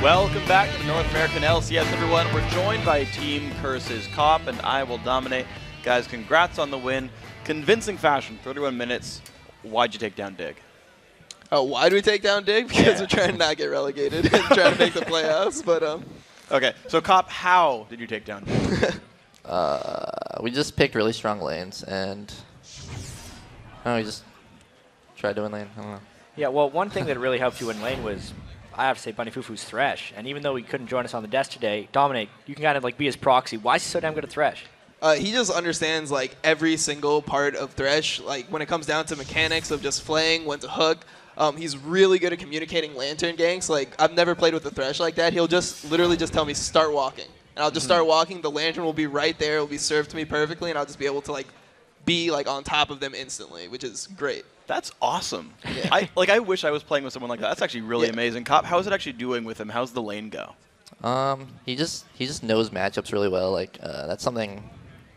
Welcome back to the North American LCS, everyone. We're joined by Team Curse's Cop, and I will dominate. Guys, congrats on the win. Convincing fashion, 31 minutes. Why'd you take down Dig? Oh, why do we take down Dig? Because we're trying to not get relegated and trying to make the playoffs. But Okay, so Cop, how did you take down Dig? We just picked really strong lanes, and we just tried to win lane. I don't know. Yeah, well, one thing that really helped you win lane was, I have to say, Bunny Fufu's Thresh. And even though he couldn't join us on the desk today, Dominic, you can kind of like be his proxy. Why is he so damn good at Thresh? He just understands like every single part of Thresh. Like when it comes down to mechanics of just flaying, when to hook. He's really good at communicating lantern ganks. Like I've never played with a Thresh like that. He'll just literally just tell me start walking, and I'll just start walking. The lantern will be right there. It'll be served to me perfectly, and I'll just be able to like be like on top of them instantly, which is great. That's awesome. Yeah. I wish I was playing with someone like that. That's actually really amazing. Cop, how's it actually doing with him? How's the lane go? He just knows matchups really well. Like that's something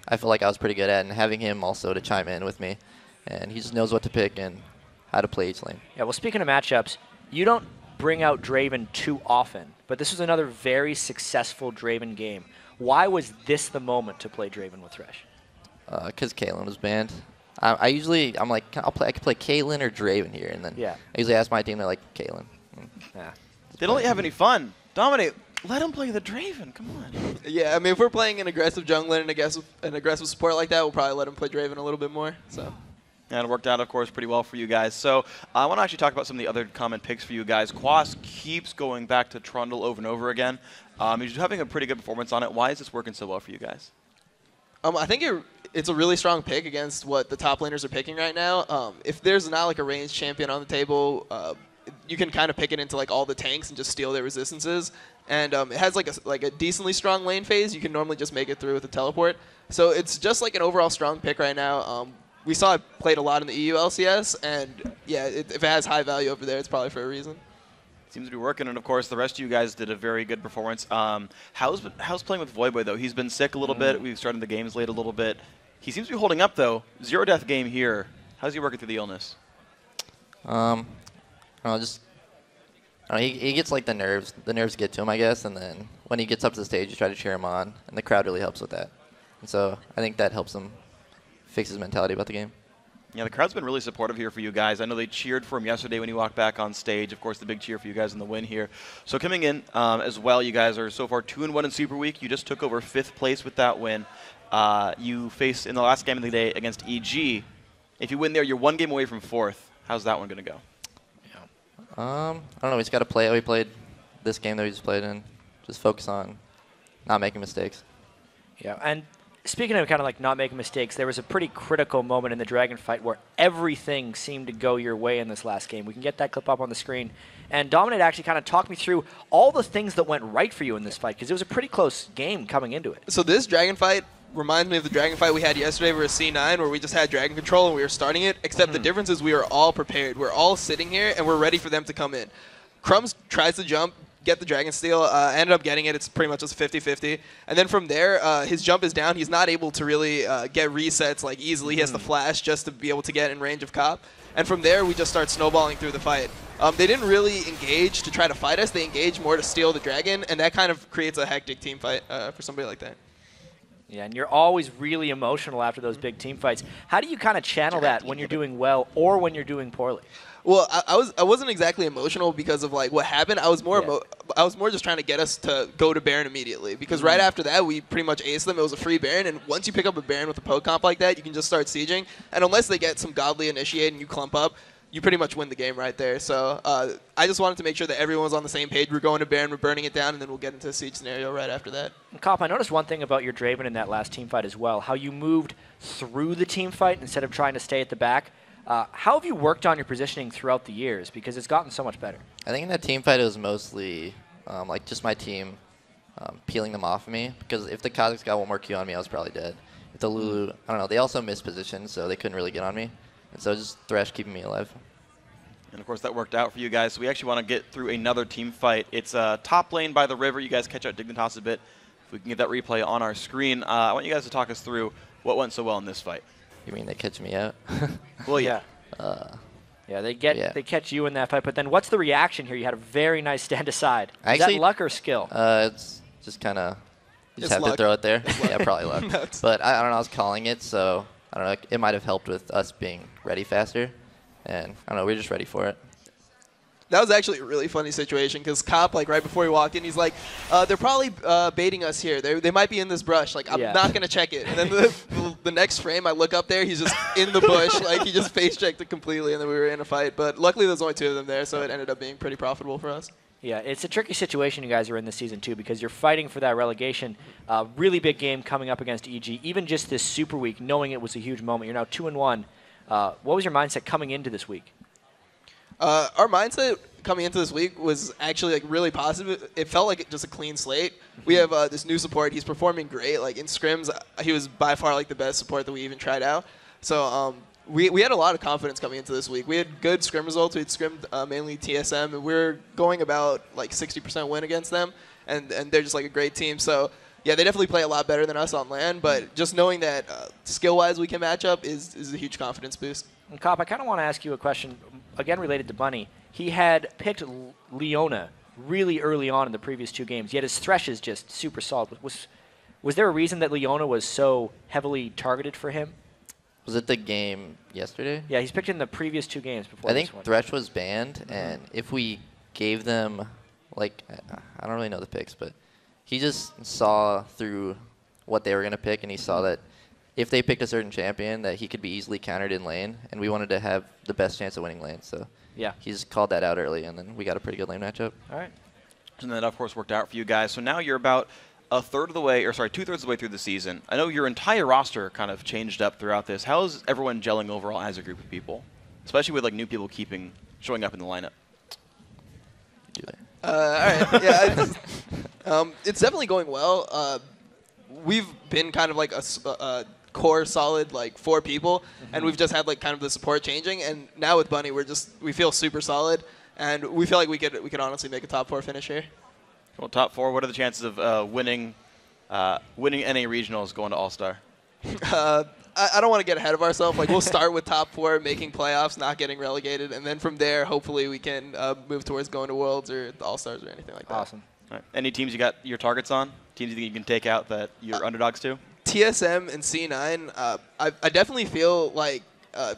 I feel like I was pretty good at, and having him also to chime in with me, and he just knows what to pick and how to play each lane. Yeah, well, speaking of matchups, you don't bring out Draven too often, but this was another very successful Draven game. Why was this the moment to play Draven with Thresh? Because Caitlyn was banned. I'm like, I could play Caitlyn or Draven here, and then I usually ask my team, they're like, Caitlyn. Yeah. They don't have any fun. Dominate. Let him play the Draven. Come on. Yeah, I mean, if we're playing an aggressive jungler and aggressive support like that, we'll probably let him play Draven a little bit more. So. And it worked out, of course, pretty well for you guys. So I want to actually talk about some of the other common picks for you guys. Quas keeps going back to Trundle over and over again. He's having a pretty good performance on it. Why is this working so well for you guys? I think it's a really strong pick against what the top laners are picking right now. If there's not like a ranged champion on the table, you can kind of pick it into like all the tanks and just steal their resistances. And it has like a decently strong lane phase. You can normally just make it through with a teleport. So it's just like an overall strong pick right now. We saw it played a lot in the EU LCS, and yeah, if it has high value over there, it's probably for a reason. Seems to be working, and of course, the rest of you guys did a very good performance. How's playing with Voidboy, though? He's been sick a little bit. We've started the games late a little bit. He seems to be holding up, though. 0-death game here. How's he working through the illness? He gets like the nerves. The nerves get to him, I guess, and then when he gets up to the stage, you try to cheer him on, and the crowd really helps with that. And so I think that helps him fix his mentality about the game. Yeah, the crowd's been really supportive here for you guys. I know they cheered for him yesterday when he walked back on stage. Of course, the big cheer for you guys in the win here. So coming in as well, you guys are so far 2-1 in Super Week. You just took over 5th place with that win. You faced in the last game of the day against EG. If you win there, you're 1 game away from 4th. How's that one going to go? I don't know. We just got to play how we played this game that we just played in. Just focus on not making mistakes. Yeah, and speaking of kind of like not making mistakes, there was a pretty critical moment in the Dragon fight where everything seemed to go your way in this last game. We can get that clip up on the screen. And Dominate actually kind of talked me through all the things that went right for you in this fight, because it was a pretty close game coming into it. So this Dragon fight reminds me of the Dragon fight we had yesterday versus C9, where we just had Dragon control and we were starting it, except the difference is we were all prepared. We're all sitting here and we're ready for them to come in. Crumbs tries to jump, get the Dragon steal, ended up getting it. It's pretty much just 50-50. And then from there, his jump is down. He's not able to really get resets like easily. He has to flash just to be able to get in range of Cop. And from there, we just start snowballing through the fight. They didn't really engage to try to fight us. They engaged more to steal the Dragon, and that kind of creates a hectic team fight for somebody like that. Yeah, and you're always really emotional after those big team fights. How do you kind of channel that when you're doing well or when you're doing poorly? Well, I wasn't exactly emotional because of like what happened. I was more just trying to get us to go to Baron immediately, because right after that we pretty much aced them. It was a free Baron, and once you pick up a Baron with a poke comp like that, you can just start sieging. And unless they get some godly initiate and you clump up, you pretty much win the game right there. So I just wanted to make sure that everyone's on the same page. We're going to Baron, we're burning it down, and then we'll get into a siege scenario right after that. And Cop, I noticed one thing about your Draven in that last team fight as well, how you moved through the team fight instead of trying to stay at the back. How have you worked on your positioning throughout the years? Because it's gotten so much better. I think in that team fight it was mostly like just my team peeling them off of me, because if the Kazakhs got one more Q on me, I was probably dead. If the Lulu, I don't know, they also missed position, so they couldn't really get on me. And so just Thresh keeping me alive. And of course that worked out for you guys. So we actually want to get through another team fight. It's top lane by the river. You guys catch out Dignitas a bit. If we can get that replay on our screen, I want you guys to talk us through what went so well in this fight. You mean they catch me out? Well, yeah. Yeah, they catch you in that fight. But then what's the reaction here? You had a very nice stand aside. Is Actually, that luck or skill? It's just kind of, you just have luck. to throw it there. Yeah, probably luck. But I don't know, I was calling it, so I don't know. It might have helped with us being ready faster. And I don't know, we were just ready for it. That was actually a really funny situation because Cop, like right before he walked in, he's like, they're probably baiting us here. They might be in this brush. Like, I'm not going to check it. And then the next frame, I look up there, he's just in the bush. Like, he just face checked it completely, and then we were in a fight. But luckily, there's only 2 of them there, so it ended up being pretty profitable for us. Yeah, it's a tricky situation you guys are in this season, too, because you're fighting for that relegation. Really big game coming up against EG. Even just this Super Week, knowing it was a huge moment. You're now 2-1. What was your mindset coming into this week? Our mindset coming into this week was actually like really positive. It felt like just a clean slate. We have this new support. He's performing great. Like in scrims, he was by far like the best support that we even tried out. So we had a lot of confidence coming into this week. We had good scrim results. We had scrimmed mainly TSM, and we were going about like 60% win against them, and they're just like a great team. So yeah, they definitely play a lot better than us on land, but just knowing that skill-wise we can match up is a huge confidence boost. And Cop, I kind of want to ask you a question, again related to Bunny. He had picked Leona really early on in the previous 2 games, yet his thresh is just super solid. Was there a reason that Leona was so heavily targeted for him? Was it the game yesterday? Yeah, he's picked in the previous 2 games before I think this one. Thresh was banned, and if we gave them, like, I don't really know the picks, but he just saw through what they were going to pick, and he saw that if they picked a certain champion, that he could be easily countered in lane, and we wanted to have the best chance of winning lane. So yeah, he just called that out early, and then we got a pretty good lane matchup. All right. And that, of course, worked out for you guys. So now you're about two-thirds of the way through the season. I know your entire roster kind of changed up throughout this. How is everyone gelling overall as a group of people, especially with like new people showing up in the lineup? All right. Yeah, it's definitely going well. We've been kind of like a core solid like 4 people, and we've just had like kind of the support changing. And now with Bunny, we feel super solid, and we feel like we could honestly make a top 4 finish here. Well, top 4. What are the chances of winning NA regionals, going to All-Star? I don't want to get ahead of ourselves. Like we'll start with top 4, making playoffs, not getting relegated, and then from there, hopefully, we can move towards going to Worlds or the All-Stars or anything like that. Awesome. All right. Any teams you got your targets on? Teams you think you can take out that you're underdogs to? TSM and C9, I definitely feel like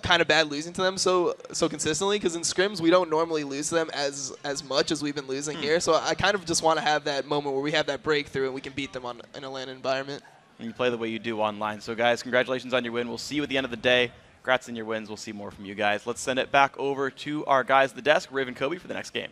kind of bad losing to them so consistently, because in scrims we don't normally lose to them as much as we've been losing here. So I kind of just want to have that moment where we have that breakthrough and we can beat them in a LAN environment. And you play the way you do online. So guys, congratulations on your win. We'll see you at the end of the day. Congrats on your wins. We'll see more from you guys. Let's send it back over to our guys at the desk, Raven Kobe, for the next game.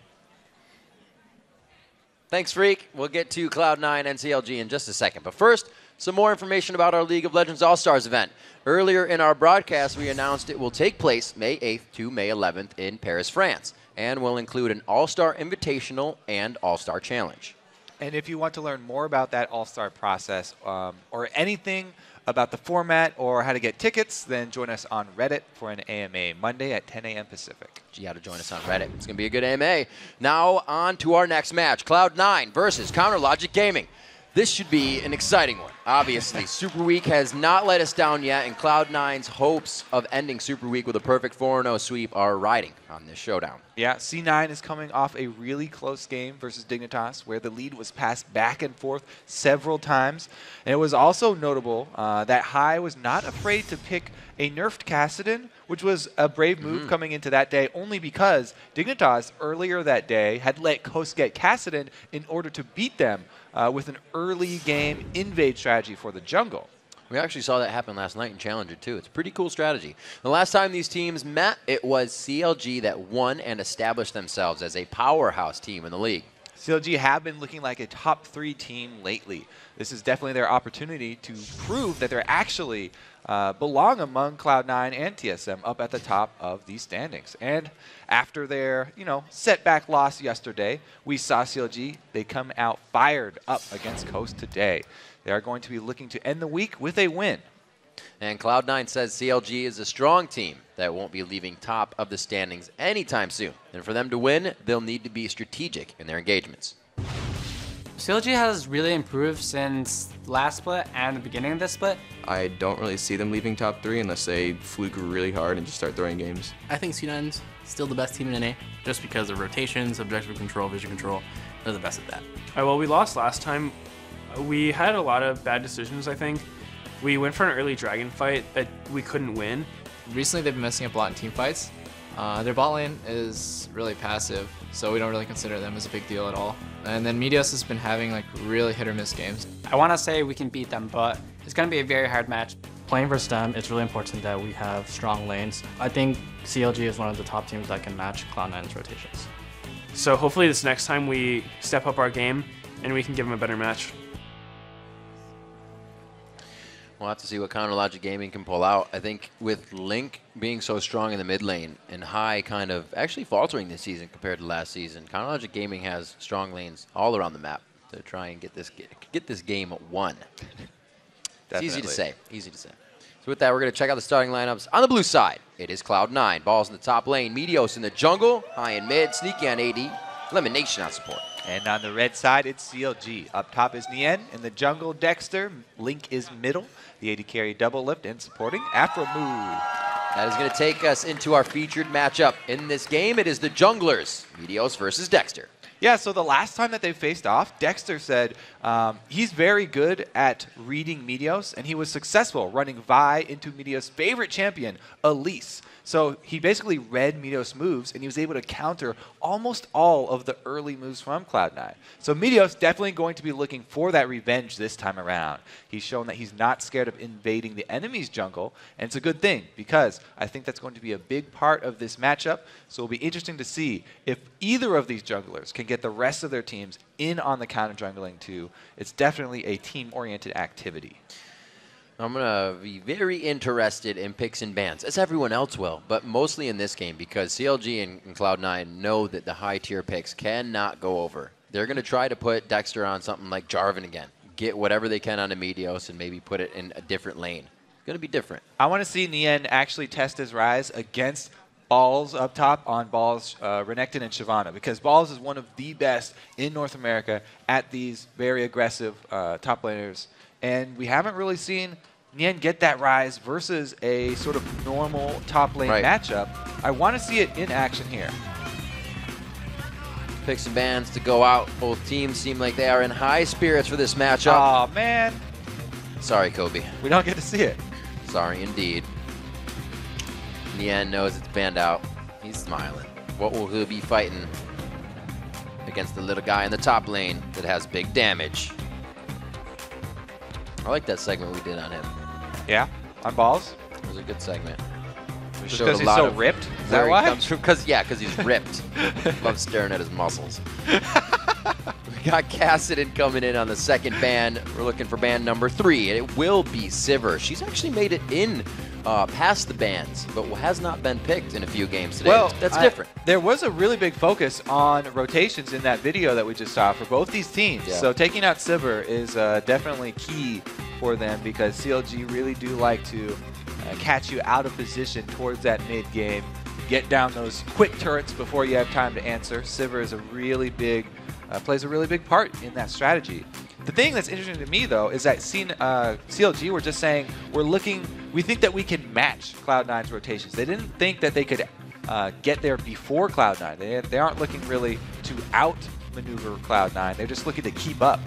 Thanks, Freak. We'll get to Cloud9 and CLG in just a second. But first, some more information about our League of Legends All-Stars event. Earlier in our broadcast, we announced it will take place May 8th to May 11th in Paris, France, and will include an All-Star Invitational and All-Star Challenge. And if you want to learn more about that All-Star process or anything about the format or how to get tickets, then join us on Reddit for an AMA Monday at 10 a.m. Pacific. You got to join us on Reddit. It's going to be a good AMA. Now on to our next match, Cloud9 versus CounterLogic Gaming. This should be an exciting one. Obviously, Super Week has not let us down yet, and Cloud9's hopes of ending Super Week with a perfect 4-0 sweep are riding on this showdown. Yeah, C9 is coming off a really close game versus Dignitas, where the lead was passed back and forth several times. And it was also notable that High was not afraid to pick a nerfed Kassadin, which was a brave move coming into that day, only because Dignitas earlier that day had let Coast get Kassadin in order to beat them with an early game invade strategy for the jungle. We actually saw that happen last night in Challenger, too. It's a pretty cool strategy. The last time these teams met, it was CLG that won and established themselves as a powerhouse team in the league. CLG have been looking like a top 3 team lately. This is definitely their opportunity to prove that they're actually belong among Cloud9 and TSM up at the top of these standings. And after their, setback loss yesterday, we saw CLG, they come out fired up against Coast today. They are going to be looking to end the week with a win. And Cloud9 says CLG is a strong team that won't be leaving top of the standings anytime soon. And for them to win, they'll need to be strategic in their engagements. CLG has really improved since last split and the beginning of this split. I don't really see them leaving top 3 unless they fluke really hard and just start throwing games. I think C9's still the best team in NA, just because of rotations, objective control, vision control. They're the best at that. Well, we lost last time. We had a lot of bad decisions, I think. We went for an early dragon fight that we couldn't win. Recently, they've been messing up a lot in team fights. Their bot lane is really passive, so we don't really consider them as a big deal at all. And then Meteos has been having like really hit or miss games. I want to say we can beat them, but it's going to be a very hard match. Playing versus them, it's really important that we have strong lanes. I think CLG is one of the top teams that can match Cloud9's rotations. So hopefully this next time we step up our game and we can give them a better match. We'll have to see what Counterlogic Gaming can pull out. I think with Link being so strong in the mid lane and High kind of actually faltering this season compared to last season, Counterlogic Gaming has strong lanes all around the map to try and get this game won. It's easy to say. Easy to say. So with that, we're going to check out the starting lineups. On the blue side, it is Cloud9. Balls in the top lane. Meteos in the jungle. High and mid. Sneaky on AD. Elimination on support. And on the red side, it's CLG. Up top is Nien. In the jungle, Dexter. Link is middle. The AD carry Doublelift and supporting Aphromoo. That is going to take us into our featured matchup. In this game, it is the junglers. Meteos versus Dexter. Yeah, so the last time that they faced off, Dexter said he's very good at reading Meteos, and he was successful running Vi into Meteos' favorite champion, Elise. So he basically read Meteos' moves, and he was able to counter almost all of the early moves from Cloud9. So Meteos definitely going to be looking for that revenge this time around. He's shown that he's not scared of invading the enemy's jungle, and it's a good thing because I think that's going to be a big part of this matchup. So it'll be interesting to see if either of these junglers can get the rest of their teams in on the counter jungling too. It's definitely a team-oriented activity. I'm going to be very interested in picks and bans, as everyone else will, but mostly in this game because CLG and Cloud9 know that the high-tier picks cannot go over. They're going to try to put Dexter on something like Jarvan again, get whatever they can on a Meteos and maybe put it in a different lane. It's going to be different. I want to see Nien actually test his rise against Balls up top on Balls, Renekton, and Shyvana, because Balls is one of the best in North America at these very aggressive top laners, and we haven't really seen Nien get that rise versus a sort of normal top lane matchup. I want to see it in action here. Picks and bans to go out. Both teams seem like they are in high spirits for this matchup. Oh man. Sorry, Kobe. We don't get to see it. Sorry indeed. Nien knows it's banned out. He's smiling. What will he be fighting against the little guy in the top lane that has big damage? I like that segment we did on him. Yeah, on Balls. It was a good segment. Just because he's so ripped? Is that why? Because he's ripped. Love staring at his muscles. We got Kassadin coming in on the second ban. We're looking for ban number 3. It will be Sivir. She's actually made it in past the bans, but has not been picked in a few games today. Well, that's different. There was a really big focus on rotations in that video that we just saw for both these teams. Yeah. So taking out Sivir is definitely key for them because CLG really do like to catch you out of position towards that mid game, get down those quick turrets before you have time to answer. Sivir is a really big, plays a really big part in that strategy. The thing that's interesting to me, though, is that CLG were just saying, we think that we can match Cloud9's rotations. They didn't think that they could get there before Cloud9. They aren't looking really to outmaneuver Cloud9. They're just looking to keep up.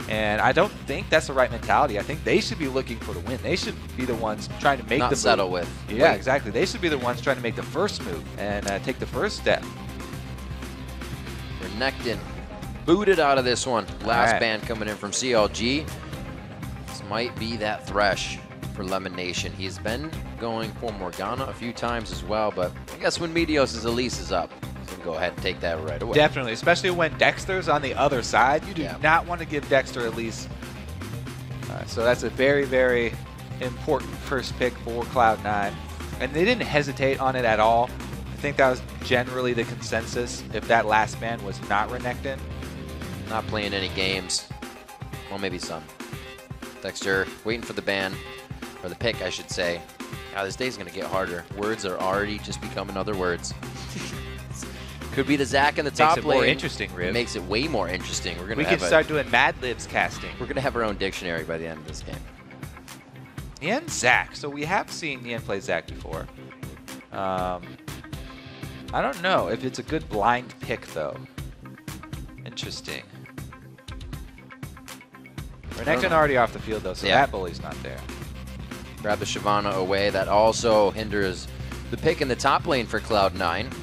And I don't think that's the right mentality. I think they should be looking for the win. They should be the ones trying to make the move. Not settle with. Yeah, exactly. They should be the ones trying to make the first move and take the first step. Renekton booted out of this one. Last ban coming in from CLG. This might be that Thresh for Lemon Nation. He's been going for Morgana a few times as well, but I guess when Meteos' Elise is up, he's going to go ahead and take that right away. Definitely, especially when Dexter's on the other side. You do not want to give Dexter Elise. So that's a very, very important first pick for Cloud9. And they didn't hesitate on it at all. I think that was generally the consensus if that last ban was not Renekton. Not playing any games. Well, maybe some. Dexter waiting for the ban, or the pick, I should say. Now, this day's going to get harder. Words are already just becoming other words. Could be the Zach in the Makes top it lane. more interesting, Riv. Makes it way more interesting. We can start doing Mad Libs casting. We're going to have our own dictionary by the end of this game. And Zach. So we have seen Ian play Zach before. I don't know if it's a good blind pick, though. Interesting. Renekton already off the field, though, so that bully's not there. Grab the Shyvana away. That also hinders the pick in the top lane for Cloud9.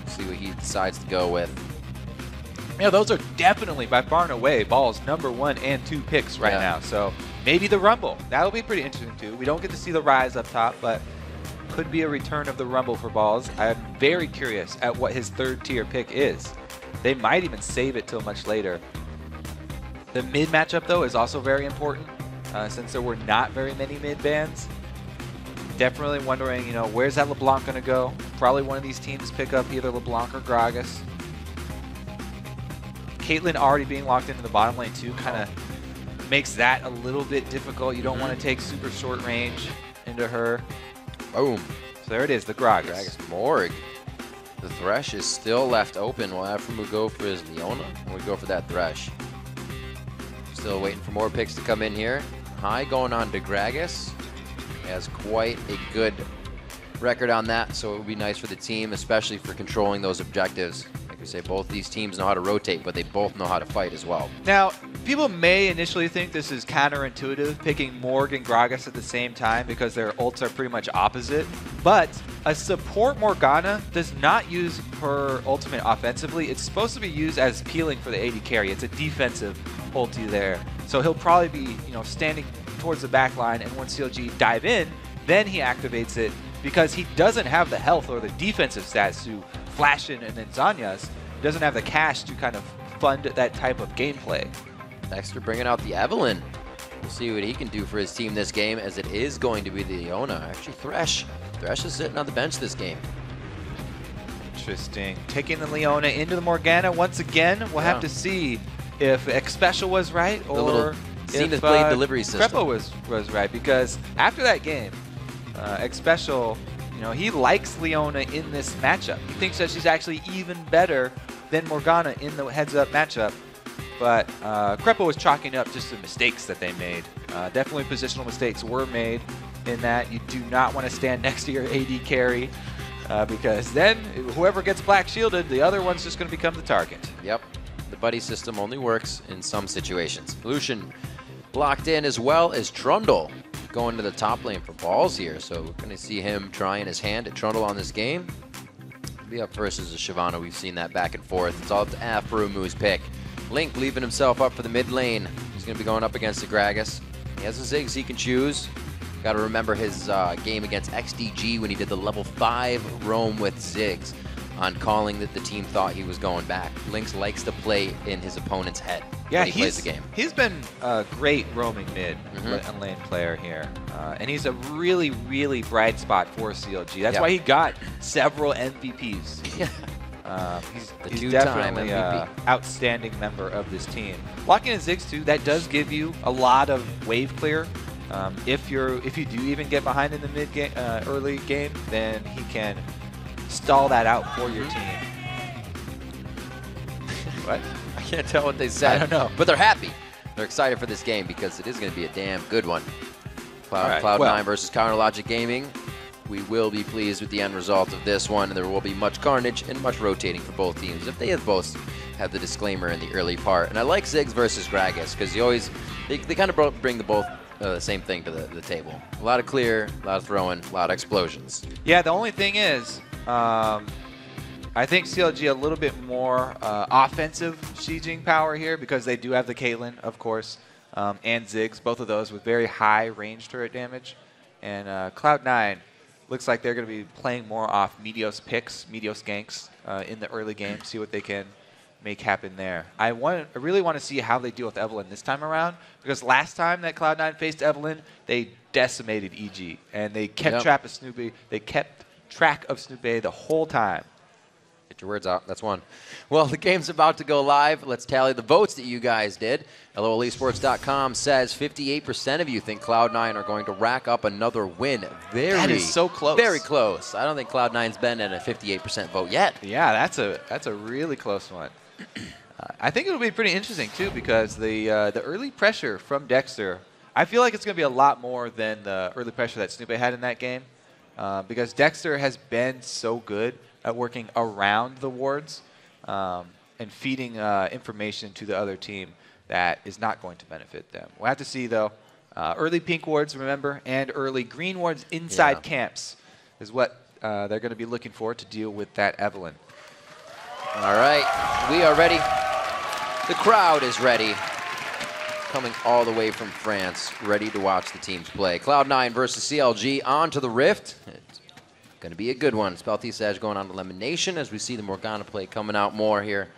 See what he decides to go with. Yeah, those are definitely, by far and away, Ball's #1 and 2 picks right now. So maybe the Rumble. That'll be pretty interesting, too. We don't get to see the Rise up top, but could be a return of the Rumble for Balls. I'm very curious at what his 3rd-tier pick is. They might even save it till much later. The mid matchup, though, is also very important, since there were not very many mid bans. Definitely wondering, you know, where's that LeBlanc going to go? Probably one of these teams pick up either LeBlanc or Gragas. Caitlyn already being locked into the bottom lane, too, kind of makes that a little bit difficult. You don't want to take super short range into her. Boom. So there it is, the Gragas. Gragas Morg. The Thresh is still left open. Will Aphromoo go for his Leona? Or we go for that Thresh? Still waiting for more picks to come in here. High going on to Gragas. He has quite a good record on that, so it would be nice for the team, especially for controlling those objectives. Like we say, both these teams know how to rotate, but they both know how to fight as well. Now, people may initially think this is counterintuitive, picking Morg and Gragas at the same time because their ults are pretty much opposite. But a support Morgana does not use her ultimate offensively. It's supposed to be used as peeling for the AD carry. It's a defensive ulti there. So he'll probably be, you know, standing towards the back line, and once CLG dive in, then he activates it because he doesn't have the health or the defensive stats to flash in and then Zanya's. He doesn't have the cash to kind of fund that type of gameplay. Dexter bringing out the Evelynn. We'll see what he can do for his team this game, as it is going to be the Leona. Actually, Thresh. Thresh is sitting on the bench this game. Interesting. Taking the Leona into the Morgana once again. We'll have to see if X Special was right or if blade delivery system. Crepo was right, because after that game, X Special, you know, he likes Leona in this matchup. He thinks that she's actually even better than Morgana in the heads-up matchup. But Crepo was chalking up just the mistakes that they made. Definitely positional mistakes were made in that. You do not want to stand next to your AD carry because then whoever gets black shielded, the other one's just going to become the target. Yep. The buddy system only works in some situations. Lucian locked in, as well as Trundle going to the top lane for Balls here. So we're going to see him trying his hand at Trundle on this game. Be up versus a Shyvana. We've seen that back and forth. It's all up to Aphromoo's pick. Link leaving himself up for the mid lane. He's going to be going up against the Gragas. He has the Ziggs he can choose. Got to remember his game against XDG when he did the level 5 roam with Ziggs on calling that the team thought he was going back. Lynx likes to play in his opponent's head when he plays the game. He's been a great roaming mid lane player here. And he's a really, really bright spot for CLG. That's why he got several MVPs. He's definitely an outstanding member of this team. Locking in Ziggs too, that does give you a lot of wave clear. If you do even get behind in the mid game, early game, then he can stall that out for your team. What? I can't tell what they said. I don't know. But they're happy. They're excited for this game because it is going to be a damn good one. Cloud9 versus Counterlogic Gaming. We will be pleased with the end result of this one, and there will be much carnage and much rotating for both teams if they have both had the disclaimer in the early part. And I like Ziggs versus Gragas because they kind of bring the same thing to the table. A lot of clear, a lot of throwing, a lot of explosions. Yeah, the only thing is, I think CLG a little bit more offensive sieging power here because they do have the Caitlyn, of course, and Ziggs, both of those with very high range turret damage. And Cloud9 looks like they're going to be playing more off Meteos picks, Meteos ganks in the early game, see what they can make happen there. I really want to see how they deal with Evelynn this time around, because last time that Cloud9 faced Evelynn, they decimated EG, and they kept track of Snoopy. They kept track of Snoopy the whole time. Get your words out. That's one. Well, the game's about to go live. Let's tally the votes that you guys did. LOLesports.com says 58% of you think Cloud9 are going to rack up another win. That is so close. Very close. I don't think Cloud9's been at a 58% vote yet. Yeah, that's a really close one. I think it'll be pretty interesting, too, because the early pressure from Dexter, I feel like it's going to be a lot more than the early pressure that Snoopy had in that game, because Dexter has been so good at working around the wards and feeding information to the other team that is not going to benefit them. We'll have to see, though. Early pink wards, remember, and early green wards inside camps is what they're going to be looking for to deal with that Evelyn. All right, we are ready. The crowd is ready. Coming all the way from France, ready to watch the teams play. Cloud9 versus CLG on to the Rift. It's going to be a good one. Spelthy Sage going on to Elimination as we see the Morgana play coming out more here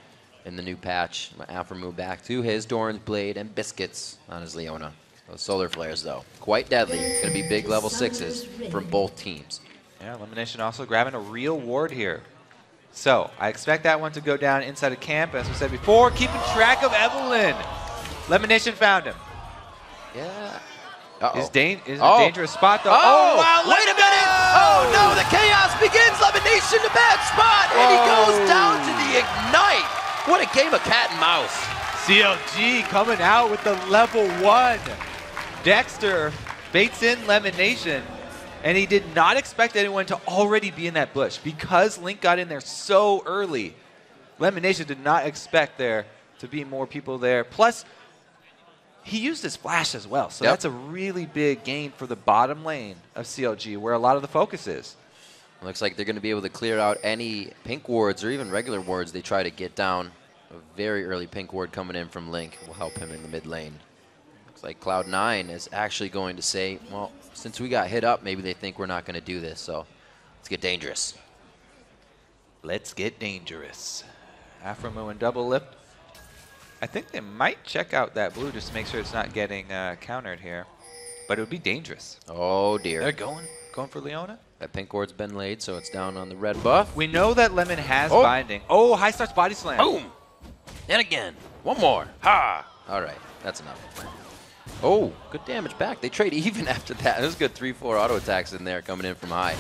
in the new patch. Aphromoo back to his Doran's Blade and Biscuits on his Leona. Those solar flares, though, quite deadly. It's going to be big level 6s from both teams. Yeah, Elimination also grabbing a real ward here. So I expect that one to go down inside of camp, as we said before, keeping track of Evelyn. Elimination found him. Yeah. Is a dangerous spot, though. Oh, wow, wait a minute. Oh, no, the chaos begins. Elimination to bad spot, and he goes down to the Ignite. What a game of cat and mouse. CLG coming out with the level 1. Dexter baits in Elimination, and he did not expect anyone to already be in that bush. Because Link got in there so early, Elimination did not expect there to be more people there. Plus, he used his flash as well, so that's a really big gain for the bottom lane of CLG, where a lot of the focus is. Looks like they're going to be able to clear out any pink wards or even regular wards they try to get down. A very early pink ward coming in from Link will help him in the mid lane. Looks like Cloud9 is actually going to say, well, since we got hit up, maybe they think we're not going to do this, so let's get dangerous. Let's get dangerous. Aphromoo and Doublelift. I think they might check out that blue just to make sure it's not getting countered here. But it would be dangerous. Oh, dear. They're going for Leona. That pink ward's been laid, so it's down on the red buff. We know that Lemon has binding. Oh, high starts body slam. Boom. And again. One more. Ha. All right. That's enough. Oh, good damage back. They trade even after that. There's good 3-4 auto attacks in there coming in from high.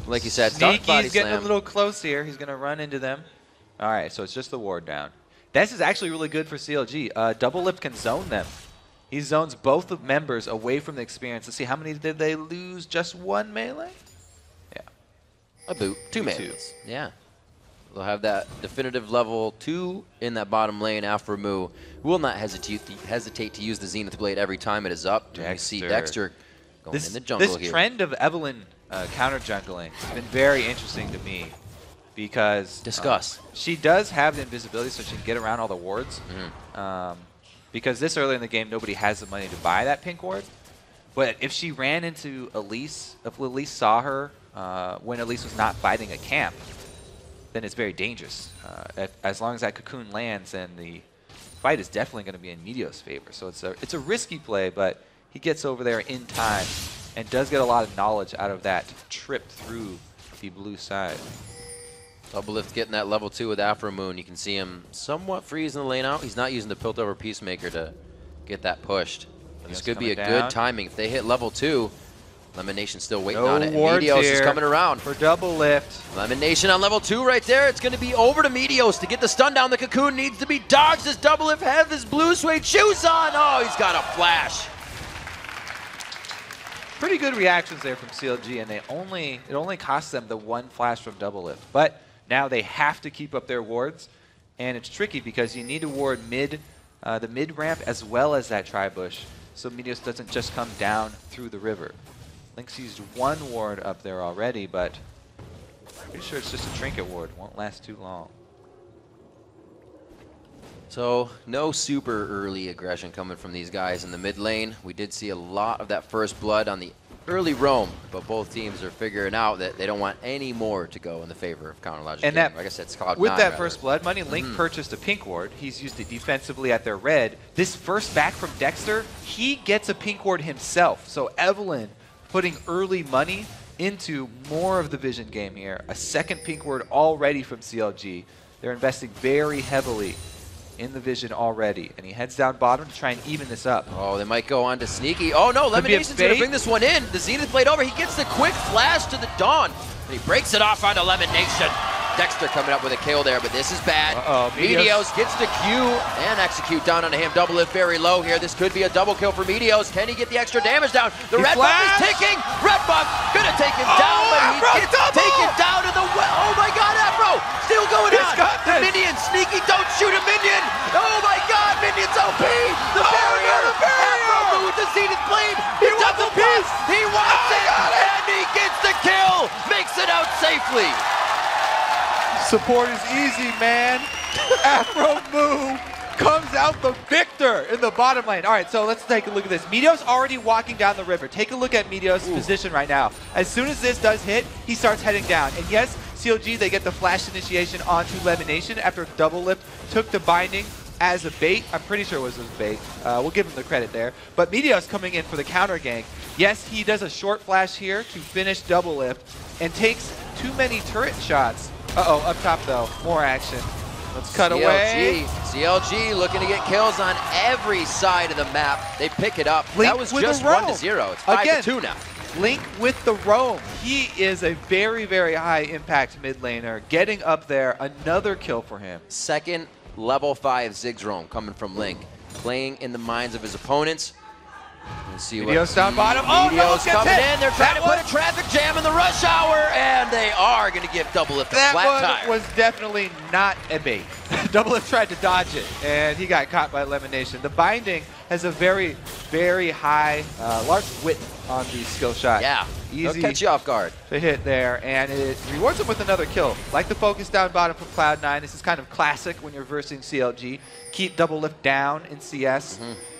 Like you said, Sneaky's getting a little close here. He's going to run into them. All right, so it's just the ward down. This is actually really good for CLG. Doublelift can zone them. He zones both the members away from the experience. Let's see, how many did they lose? Just one melee? Yeah. A boot. Two melees. Yeah. They'll have that definitive level 2 in that bottom lane. Aphromoo will not hesitate to use the Zenith Blade every time it is up. You see Dexter going in the jungle here. This trend of Evelyn counter jungling has been very interesting to me. Because she does have the invisibility, so she can get around all the wards. Because this early in the game, nobody has the money to buy that pink ward. But if she ran into Elise, if Elise saw her when Elise was not fighting a camp, then it's very dangerous. As long as that cocoon lands, then the fight is definitely going to be in Meteos' favor. So it's a risky play, but he gets over there in time and does get a lot of knowledge out of that trip through the blue side. Doublelift getting that level 2 with Aphromoo. You can see him somewhat freezing the lane out. He's not using the Piltover Peacemaker to get that pushed. This could be a good timing. If they hit level 2, Elimination still waiting on it. Meteos is coming around. For Doublelift. Elimination on level 2 right there. It's going to be over to Meteos to get the stun down. The cocoon needs to be dodged. Does Doublelift have his blue suede shoes on? Oh, he's got a flash. Pretty good reactions there from CLG, and it only cost them the one flash from Doublelift. But now they have to keep up their wards, and it's tricky because you need to ward the mid ramp as well as that tri-bush, so Meteos doesn't just come down through the river. Link's used one ward up there already, but pretty sure it's just a trinket ward. Won't last too long. So no super early aggression coming from these guys in the mid lane. We did see a lot of that first blood on the early roam, but both teams are figuring out that they don't want any more to go in the favor of Counterlogic. And like I said, it's Cloud9 with that first blood money, Link purchased a pink ward. He's used it defensively at their red. This first back from Dexter, he gets a pink ward himself. So Evelyn putting early money into more of the vision game here. A second pink ward already from CLG. They're investing very heavily in the vision already. And he heads down bottom to try and even this up. Oh, they might go on to Sneaky. Oh no, Lemonation's going to bring this one in. The Zenith blade over. He gets the quick flash to the Dawn. And he breaks it off onto Lemonation. Dexter coming up with a kill there, but this is bad. Meteos gets the Q and execute down onto him. Doublelift very low here. This could be a double kill for Meteos. Can he get the extra damage down? The red buff is ticking. Red buff gonna take him down, but he gets taken down to the well. Oh my God, Afro still going on. The minion, Sneaky, don't shoot a minion. Oh my God, minion's OP. The barrier. Afro with the Zenith blade. He does the piece. He wants it, and he gets the kill. Makes it out safely. Support is easy, man. Aphromoo comes out the victor in the bottom lane. All right, so let's take a look at this. Meteos already walking down the river. Take a look at Meteos' position right now. As soon as this does hit, he starts heading down. And yes, CLG, they get the flash initiation onto Lemonation after Doublelift took the binding as a bait. I'm pretty sure it was a bait. We'll give him the credit there. But Meteos coming in for the counter gank. Yes, he does a short flash here to finish Doublelift and takes too many turret shots. Uh-oh, up top though, more action. Let's cut away. CLG looking to get kills on every side of the map. They pick it up. Link that was with just the roam. 1-0. It's 5-2 now. Link with the roam. He is a very, very high impact mid laner. Getting up there, another kill for him. Second level 5 Ziggs roam coming from Link. Playing in the minds of his opponents. Let's see what Meteos down bottom. Oh, Meteos coming in. They're trying to put a traffic jam in the rush hour, and they are going to give Doublelift a flat tire. That one was definitely not a bait. Doublelift tried to dodge it, and he got caught by Lemonation. The binding has a very, very high, large width on the skill shot. Yeah, easy they'll catch you off guard to hit there, and it rewards him with another kill. Like the focus down bottom from Cloud9. This is kind of classic when you're versing CLG. Keep Doublelift down in CS.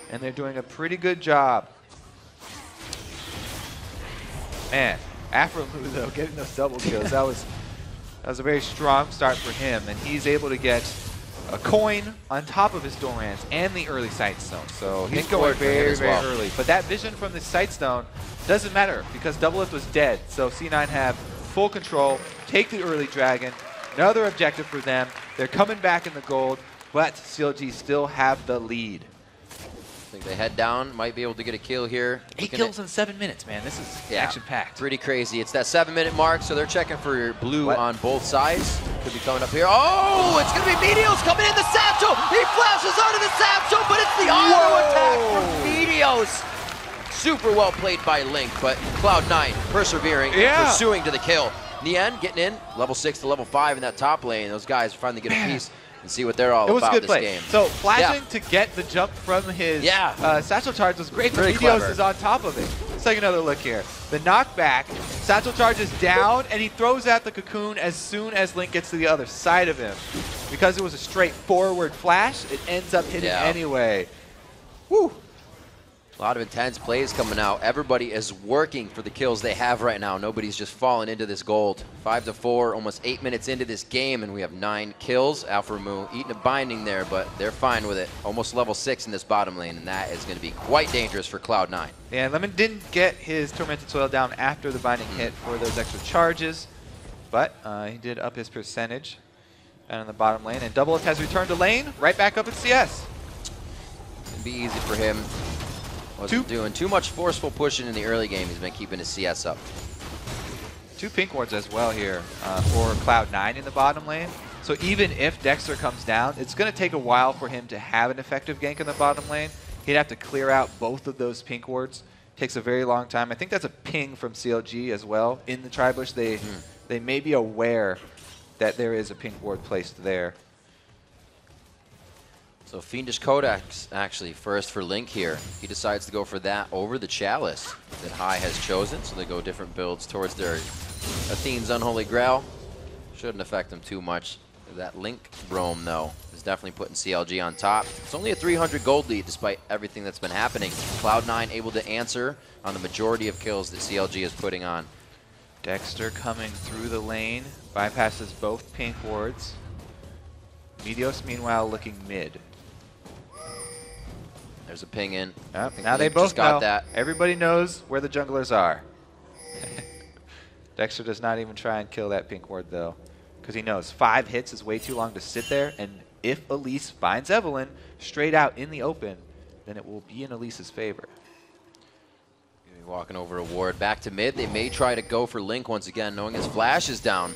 And they're doing a pretty good job. Man, Aphromoo though, getting those double kills, that was a very strong start for him, and he's able to get a coin on top of his Dorans and the early Sight Stone. So he's going very, very early. But that vision from the Sight Stone doesn't matter because Doublelift was dead. So C9 have full control, take the early dragon, another objective for them. They're coming back in the gold, but CLG still have the lead. I think they head down, might be able to get a kill here. 8 kills in 7 minutes, man. This is action-packed. Pretty crazy. It's that 7-minute mark, so they're checking for blue on both sides. Could be coming up here. Oh, it's going to be Meteos coming in the satchel. He flashes onto the satchel, but it's the auto attack from Meteos. Super well played by Link, but Cloud9 persevering, pursuing to the kill. Nien getting in, level 6 to level 5 in that top lane. Those guys finally get a piece. And see what they're all about this game. So flashing to get the jump from his satchel charge was great, but Meteos is on top of it. Let's take another look here. The knockback, satchel charge is down, and he throws out the cocoon as soon as Link gets to the other side of him. Because it was a straightforward flash, it ends up hitting anyway. Woo! A lot of intense plays coming out. Everybody is working for the kills they have right now. Nobody's just falling into this gold. 5-4, almost 8 minutes into this game, and we have 9 kills. Aphromoo eating a binding there, but they're fine with it. Almost level 6 in this bottom lane, and that is going to be quite dangerous for Cloud9. Yeah, Lemon didn't get his Tormented Soil down after the binding hit for those extra charges, but he did up his percentage down in the bottom lane, and Doublelift has returned to lane, right back up in CS. It'll be easy for him. Wasn't doing too much forceful pushing in the early game. He's been keeping his CS up. 2 pink wards as well here for Cloud9 in the bottom lane. So even if Dexter comes down, it's going to take a while for him to have an effective gank in the bottom lane. He'd have to clear out both of those pink wards. Takes a very long time. I think that's a ping from CLG as well. In the Tribush, they may be aware that there is a pink ward placed there. So Fiendish Codex actually first for Link here. He decides to go for that over the Chalice that High has chosen. So they go different builds towards their Athene's Unholy Grail. Shouldn't affect them too much. That Link roam, though, is definitely putting CLG on top. It's only a 300 gold lead despite everything that's been happening. Cloud9 able to answer on the majority of kills that CLG is putting on. Dexter coming through the lane, bypasses both pink wards. Meteos, meanwhile, looking mid. There's a ping in. Now they both got that. Everybody knows where the junglers are. Dexter does not even try and kill that pink ward, though, because he knows 5 hits is way too long to sit there, and if Elise finds Evelynn straight out in the open, then it will be in Elise's favor. Walking over a ward back to mid. They may try to go for Link once again, knowing his flash is down.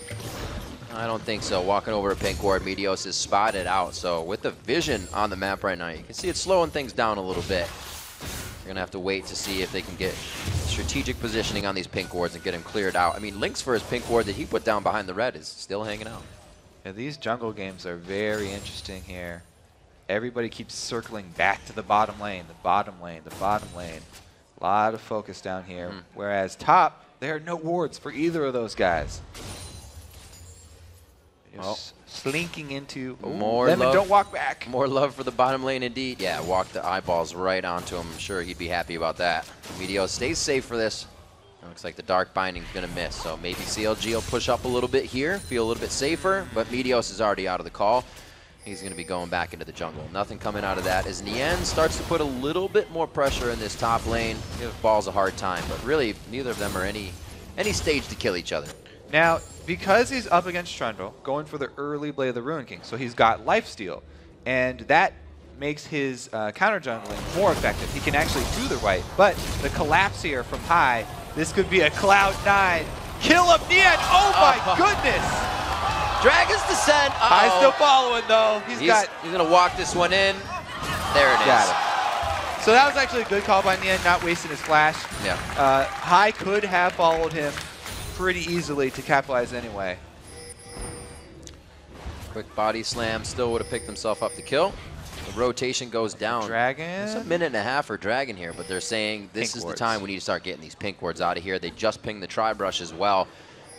I don't think so. Walking over a pink ward, Meteos is spotted out. So with the vision on the map right now, you can see it's slowing things down a little bit. You're going to have to wait to see if they can get strategic positioning on these pink wards and get him cleared out. I mean, Link's first pink ward that he put down behind the red is still hanging out. Yeah, these jungle games are very interesting here. Everybody keeps circling back to the bottom lane, the bottom lane, the bottom lane. A lot of focus down here. Whereas top, there are no wards for either of those guys. Just slinking into more Lemon, love. Don't walk back. More love for the bottom lane indeed. Yeah, walk the eyeballs right onto him. I'm sure he'd be happy about that. Meteos stays safe for this. It looks like the Dark Binding's going to miss. So maybe CLG will push up a little bit here, feel a little bit safer. But Meteos is already out of the call. He's going to be going back into the jungle. Nothing coming out of that as Nien starts to put a little bit more pressure in this top lane. Give Balls a hard time, but really neither of them are any stage to kill each other. Now, because he's up against Trundle, going for the early Blade of the Ruin King, so he's got lifesteal, and that makes his counter jungling more effective. He can actually do the right, but the collapse here from high, this could be a Cloud9 kill of Nien. Oh my goodness! Dragon's Descent. High's still following, though. He's going to walk this one in. There it is. Got it. So that was actually a good call by Nien, not wasting his flash. Yeah. High could have followed him pretty easily to capitalize anyway. Quick body slam. Still would have picked himself up to kill. The rotation goes down. Dragon. It's a minute and a half for Dragon here, but they're saying this is the time we need to start getting these pink wards out of here. They just pinged the tri-brush as well.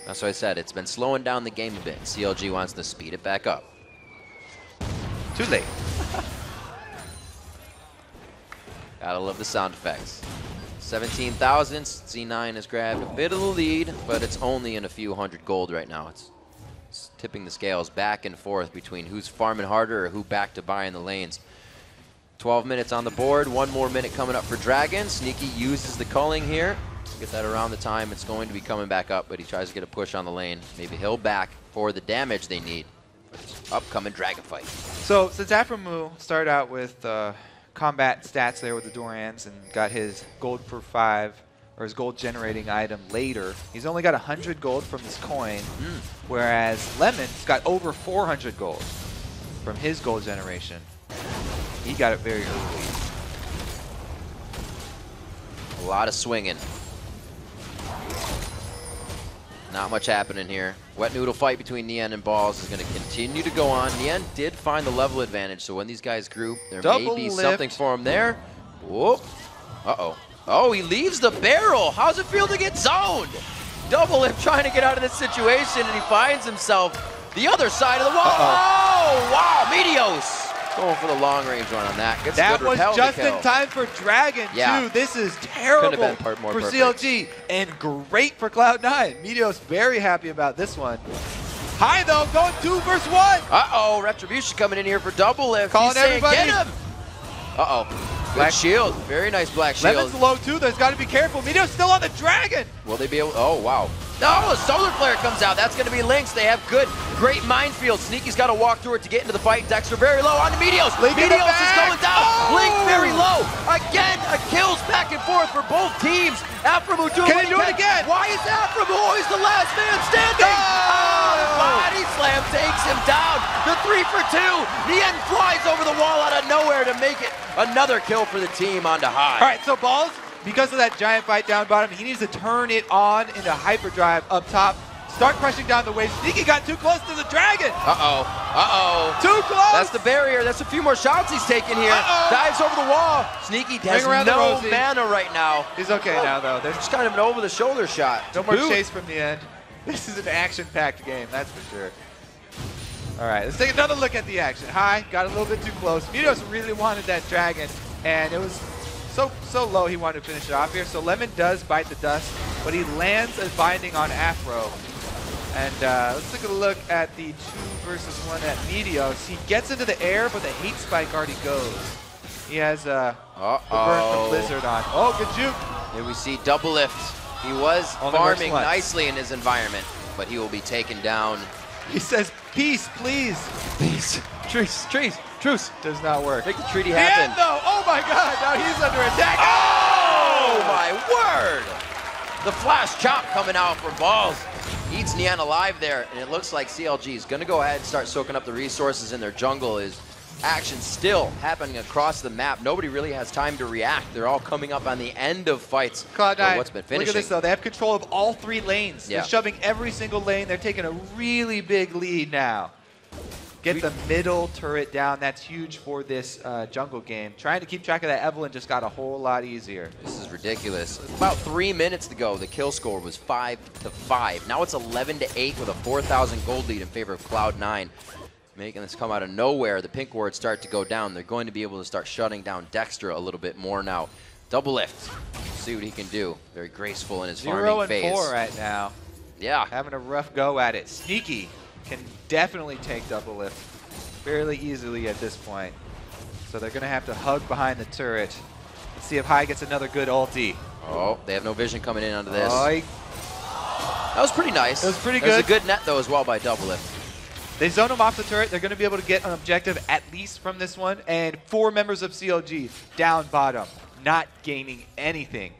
That's what I said. It's been slowing down the game a bit. And CLG wants to speed it back up. Too late. Gotta love the sound effects. 17,000. C9 has grabbed a bit of the lead, but it's only in a few hundred gold right now. It's tipping the scales back and forth between who's farming harder or who back to buy in the lanes. 12 minutes on the board. 1 more minute coming up for Dragon. Sneaky uses the culling here. Get that around the time it's going to be coming back up, but he tries to get a push on the lane. Maybe he'll back for the damage they need for this upcoming Dragon fight. So since Aphromoo started out with combat stats there with the Dorans and got his gold per 5, or his gold generating item later, he's only got 100 gold from this coin, whereas Lemon's got over 400 gold from his gold generation. He got it very early. A lot of swinging. Not much happening here. Wet noodle fight between Nien and Balls is going to continue to go on. Nien did find the level advantage, so when these guys group, there may be something for him there. Whoop. Uh-oh. Oh, he leaves the barrel. How's it feel to get zoned? Doublelift trying to get out of this situation, and he finds himself the other side of the wall. Oh, wow. Meteos going for the long range one on that. Gets that a good was repel just kill. in time for Dragon, too. This is terrible for perfect. CLG and great for Cloud9. Meteos very happy about this one. High, though, going 2 versus 1. Uh-oh, Retribution coming in here for Doublelift. Calling everybody. Get him. Uh-oh. Black shield. Very nice black shield. Lemon's low, too. There's got to be careful. Meteos still on the Dragon. Will they be able... Oh, wow. Oh, a solar flare comes out. That's going to be Lynx. They have great minefield. Sneaky's got to walk through it to get into the fight. Dexter very low on the Meteos. Meteos is going down. Link very low. Again, a kills back and forth for both teams. Aphromoo doing Can he do it again? Why is Aphromoo always the last man standing? Oh, the body slam takes him down. The 3 for 2. Nien flies over the wall out of nowhere to make it another kill for the team onto high. All right, so Balls, because of that giant fight down bottom, he needs to turn it on into hyperdrive up top. Start crushing down the wave. Sneaky got too close to the Dragon. Uh-oh. Uh-oh. Too close. That's the barrier. That's a few more shots he's taking here. Dives over the wall. Sneaky has no mana right now. He's okay now, though. There's just kind of an over-the-shoulder shot. No more chase from the end. This is an action-packed game, that's for sure. All right, let's take another look at the action. High, got a little bit too close. Meteos really wanted that Dragon, and it was so low he wanted to finish it off here. So Lemon does bite the dust, but he lands a binding on Aphro. And let's take a look at the 2 versus 1 at Meteos. He gets into the air, but the hate spike already goes. He has the burn from Blizzard on. Oh, good juke. Here we see Doublelift He was Only works farming once. nicely in his environment, but he will be taken down. He says, peace, please. Peace. Truce. Truce. Does not work. Make the treaty The happen. end, though. Oh, my God. Now he's under attack. Oh, my word. The flash chop coming out for Balls. Eats Nian alive there, and it looks like CLG is going to go ahead and start soaking up the resources in their jungle. Is action still happening across the map. Nobody really has time to react. They're all coming up on the end of fights. Cloud9, What's been finishing. look at this, though. They have control of all 3 lanes. Yeah. They're shoving every single lane. They're taking a really big lead now. Get the middle turret down. That's huge for this jungle game. Trying to keep track of that Evelyn just got a whole lot easier. This is ridiculous. About 3 minutes to go. The kill score was 5-5. Now it's 11-8 with a 4,000 gold lead in favor of Cloud9. Making this come out of nowhere. The pink wards start to go down. They're going to be able to start shutting down Dexter a little bit more now. Doublelift. See what he can do. Very graceful in his farming phase. 0-4 right now. Yeah. Having a rough go at it. Sneaky can definitely take Doublelift fairly easily at this point. So they're going to have to hug behind the turret. Let's see if High gets another good ulti. Oh, they have no vision coming in onto this. Oh, that was pretty nice. It was pretty That was good. a good net, though, as well by Doublelift. They zone him off the turret. They're going to be able to get an objective at least from this one. And 4 members of CLG down bottom, not gaining anything.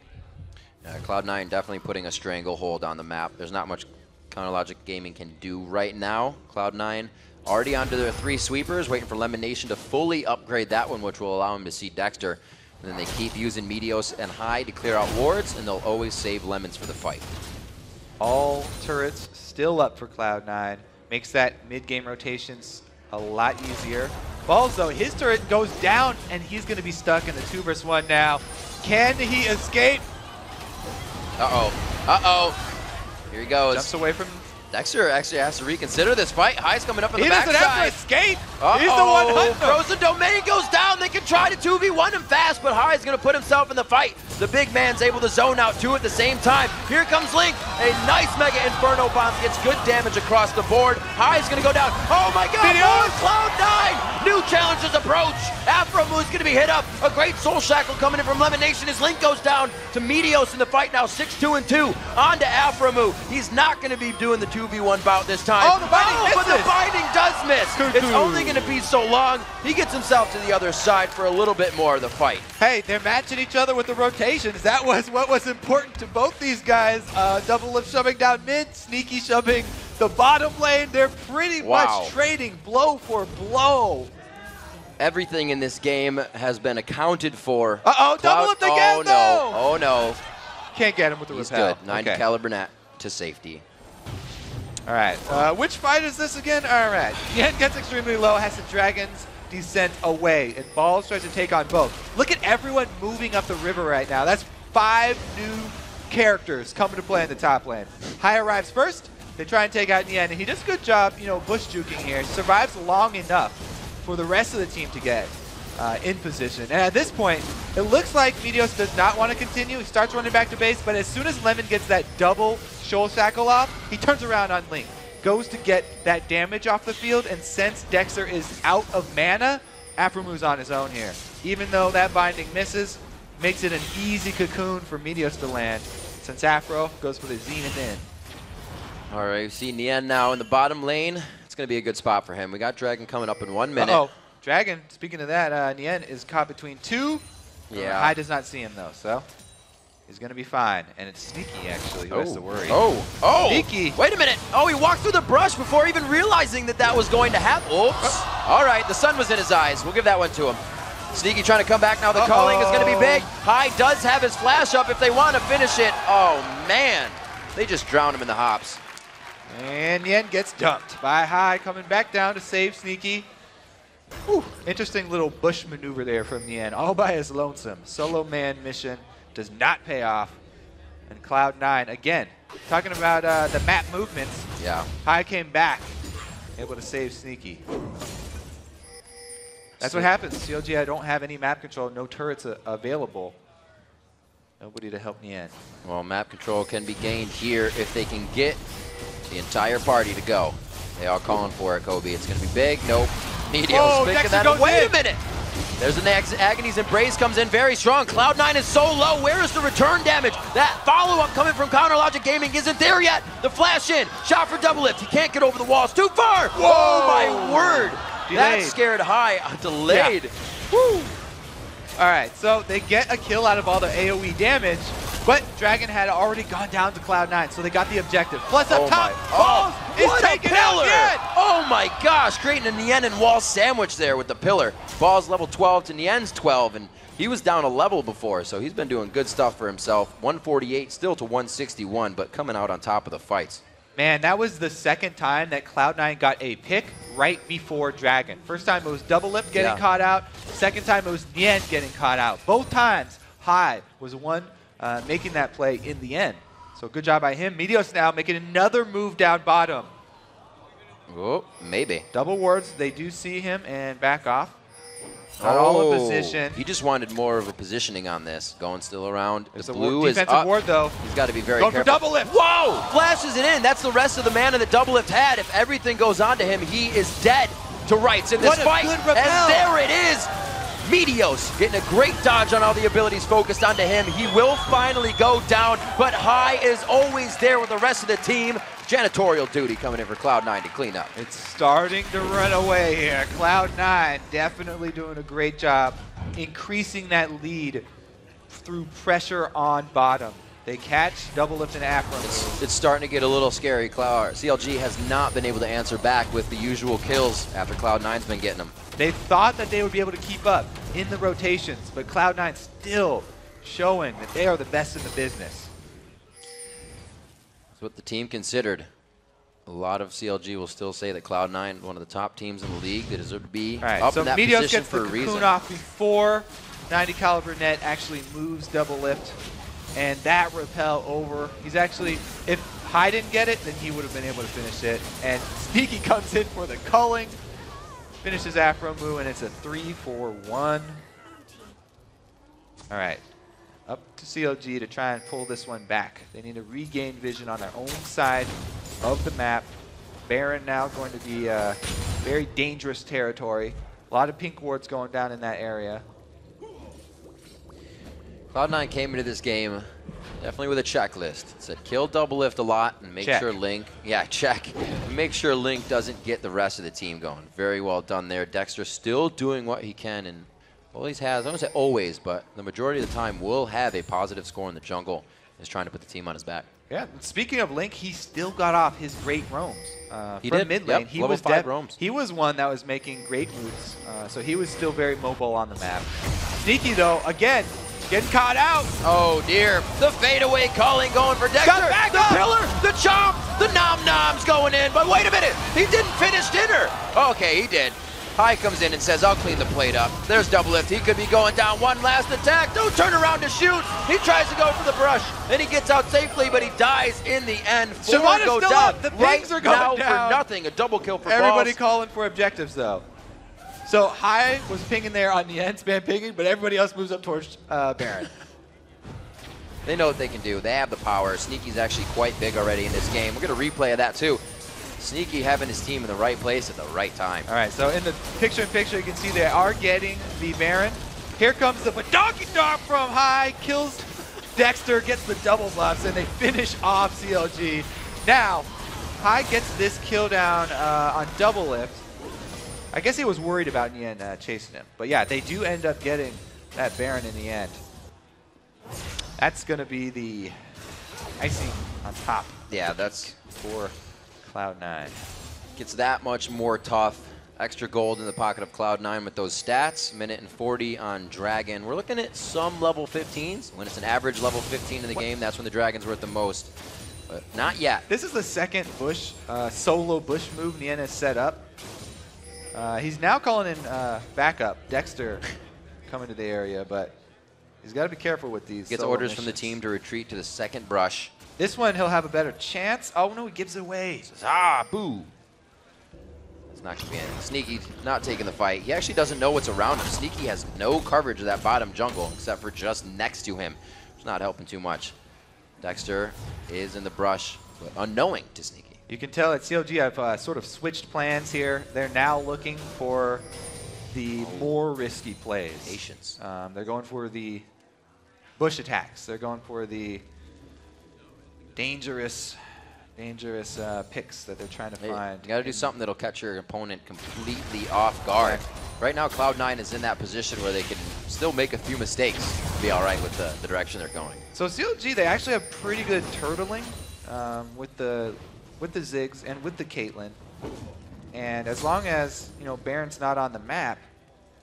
Cloud9 definitely putting a stranglehold on the map. There's not much Counterlogic Gaming can do right now. Cloud9 already onto their 3 sweepers, waiting for Lemon Nation to fully upgrade that one, which will allow him to see Dexter. And then they keep using Meteos and High to clear out wards, and they'll always save Lemons for the fight. All turrets still up for Cloud9. Makes that mid-game rotations a lot easier. Balls, though, his turret goes down, and he's going to be stuck in the 2-1 now. Can he escape? Here he goes. Jumps away from... Dexter actually has to reconsider this fight. High's coming up in the He doesn't backside. have to escape. He's the one hunting him. Frozen Domain goes down. They can try to 2v1 him fast, but High's going to put himself in the fight. The big man's able to zone out 2 at the same time. Here comes Link. A nice Mega Inferno Bomb gets good damage across the board. High's going to go down. Oh my God! Cloud9! New challenges approach. Aphromoo is going to be hit up. A great Soul Shackle coming in from Lemon Nation as Link goes down to Meteos in the fight now. 6-2-2. On to Aphromoo. He's not going to be doing the 2v1 bout this time. Oh, the binding misses. But the binding does miss. It's only going to be so long. He gets himself to the other side for a little bit more of the fight. Hey, they're matching each other with the rotations. That was what was important to both these guys. Doublelift shoving down mid, Sneaky shoving the bottom lane. They're pretty much trading blow for blow. Everything in this game has been accounted for. Doublelift again, Oh, though. no. Oh, no. Can't get him with the He's repel. good. 90 caliber net to safety. All right. Which fight is this again? All right. Yen gets extremely low, has the Dragon's Descent away, and Balls tries to take on both. Look at everyone moving up the river right now. That's 5 new characters coming to play in the top lane. High arrives first. They try and take out Nian, and he does a good job, bush juking here. Survives long enough for the rest of the team to get in position. And at this point, it looks like Meteos does not want to continue. He starts running back to base, but as soon as Lemon gets that double Shoal Shackle off, he turns around on Link. Goes to get that damage off the field, and since Dexter is out of mana, Aphromoo's on his own here. Even though that binding misses, makes it an easy cocoon for Meteos to land, since Aphro goes for the Zenith in. All right, we see Nian now in the bottom lane. It's going to be a good spot for him. We got Dragon coming up in 1 minute. Dragon, speaking of that, Nian is caught between 2. Yeah. High does not see him, though, so he's going to be fine. And it's Sneaky, actually, who has to worry. Sneaky. Wait a minute. Oh, he walked through the brush before even realizing that was going to happen. Oops. All right, the sun was in his eyes. We'll give that one to him. Sneaky trying to come back now. The calling is going to be big. High does have his flash up if they want to finish it. Oh, man. They just drowned him in the hops. And Yen gets dumped by High, coming back down to save Sneaky. Whew. Interesting little bush maneuver there from Yen, all by his lonesome. Solo man mission does not pay off. And Cloud9, again, talking about the map movements. Yeah. High came back, able to save Sneaky. That's what happens. CLG, I don't have any map control, no turrets available. Nobody to help Yen. Well, map control can be gained here if they can get the entire party to go. They are calling for it, Kobe. It's going to be big. Nope. Meteos picking that up. Wait a minute. There's an Agony's Embrace comes in very strong. Cloud9 is so low. Where is the return damage? That follow-up coming from Counter Logic Gaming isn't there yet. The flash in. Shot for Doublelift. He can't get over the walls. Too far. Whoa! Oh, my word. Delayed. That scared High. Delayed. Yeah. Woo! All right, so they get a kill out of all the AoE damage, but Dragon had already gone down to Cloud9, so they got the objective. Plus up top, Balls is taken out again! Oh my gosh, creating a Nien and wall sandwich there with the pillar. Balls level 12 to Nien's 12, and he was down a level before, so he's been doing good stuff for himself. 148 still to 161, but coming out on top of the fights. Man, that was the second time that Cloud9 got a pick right before Dragon. First time it was Doublelift getting caught out. Second time it was Nien getting caught out. Both times, High was the one making that play in the end. So good job by him. Meteos now making another move down bottom. Oh, maybe. Double wards, they do see him and back off. Not all in position. He just wanted more of a positioning on this. Going still around. It's the a blue is defensive up. ward, though. He's got to be very careful. careful. Going for Doublelift. Whoa! Flashes it in. That's the rest of the mana that Doublelift had. If everything goes on to him, he is dead to rights in this fight. Good repel. And there it is. Meteos getting a great dodge on all the abilities focused onto him. He will finally go down, but High is always there with the rest of the team. Janitorial duty coming in for Cloud9 to clean up. It's starting to run away here. Cloud9 definitely doing a great job increasing that lead through pressure on bottom. They catch Doublelift and Aphromoo. It's starting to get a little scary. CLG has not been able to answer back with the usual kills after Cloud9's been getting them. They thought that they would be able to keep up in the rotations, but Cloud9 still showing that they are the best in the business. That's what the team considered. A lot of CLG will still say that Cloud9, one of the top teams in the league, they deserve to be up in that Meteos position gets for the a reason. cocoon off before 90 caliber net actually moves Doublelift, and that repel over. He's actually, if High didn't get it, then he would have been able to finish it. And Sneaky comes in for the culling, finishes Aphromoo, and it's a 3-4-1. All right. Up to CLG to try and pull this one back. They need to regain vision on their own side of the map. Baron now going to be very dangerous territory. A lot of pink wards going down in that area. Cloud9 came into this game definitely with a checklist. It said kill Doublelift a lot and make sure Link, make sure Link doesn't get the rest of the team going. Very well done there. Dexter still doing what he can and always has, I don't say always, but the majority of the time will have a positive score in the jungle. Is trying to put the team on his back. Yeah, speaking of Link, he still got off his great roams. He from did. mid lane. Yep, He level was 5 roams. He was one that was making great moves, so he was still very mobile on the map. Sneaky though, again, getting caught out. Oh dear, the fadeaway calling going for Dexter. Back the up. pillar, the chomp, the nom-noms going in, but wait a minute, he didn't finish dinner. Okay, he did. High comes in and says, I'll clean the plate up. There's Doublelift. He could be going down. One last attack. Don't turn around to shoot. He tries to go for the brush, and he gets out safely, but he dies in the end. Four go still down. Up. The right pings are going now down. for nothing. A double kill for Everybody Balls. calling for objectives, though. So High was pinging there on the end, spam pinging, but everybody else moves up towards Baron. They know what they can do. They have the power. Sneaky's actually quite big already in this game. We're going to replay of that, too. Sneaky having his team in the right place at the right time. All right, so in the picture-in-picture, you can see they are getting the Baron. Here comes the donkey dog from High, kills Dexter, gets the double buffs, and they finish off CLG. Now, High gets this kill down on Doublelift. I guess he was worried about Nien chasing him. But yeah, they do end up getting that Baron in the end. That's going to be the icing on top. Yeah, that's for Cloud9. Gets that much more tough. Extra gold in the pocket of Cloud9 with those stats. Minute and 40 on Dragon. We're looking at some level 15s. When it's an average level 15 in the game, that's when the Dragon's worth the most. But not yet. This is the second Bush, solo Bush move Nien has set up. He's now calling in backup. Dexter coming to the area, but he's got to be careful with these. Gets orders from the team to retreat to the second brush. This one, he'll have a better chance. Oh, no, he gives it away. Says, boo. It's not going to be anything. Sneaky not taking the fight. He actually doesn't know what's around him. Sneaky has no coverage of that bottom jungle except for just next to him. It's not helping too much. Dexter is in the brush, but unknowing to Sneaky. You can tell at CLG have sort of switched plans here. They're now looking for the more risky plays. Patience. They're going for the bush attacks. They're going for the dangerous picks that they're trying to find. You got to do something that'll catch your opponent completely off guard. Right now, Cloud9 is in that position where they can still make a few mistakes, be all right with the direction they're going. So CLG, they actually have pretty good turtling with the Ziggs and with the Caitlyn. And as long as, you know, Baron's not on the map,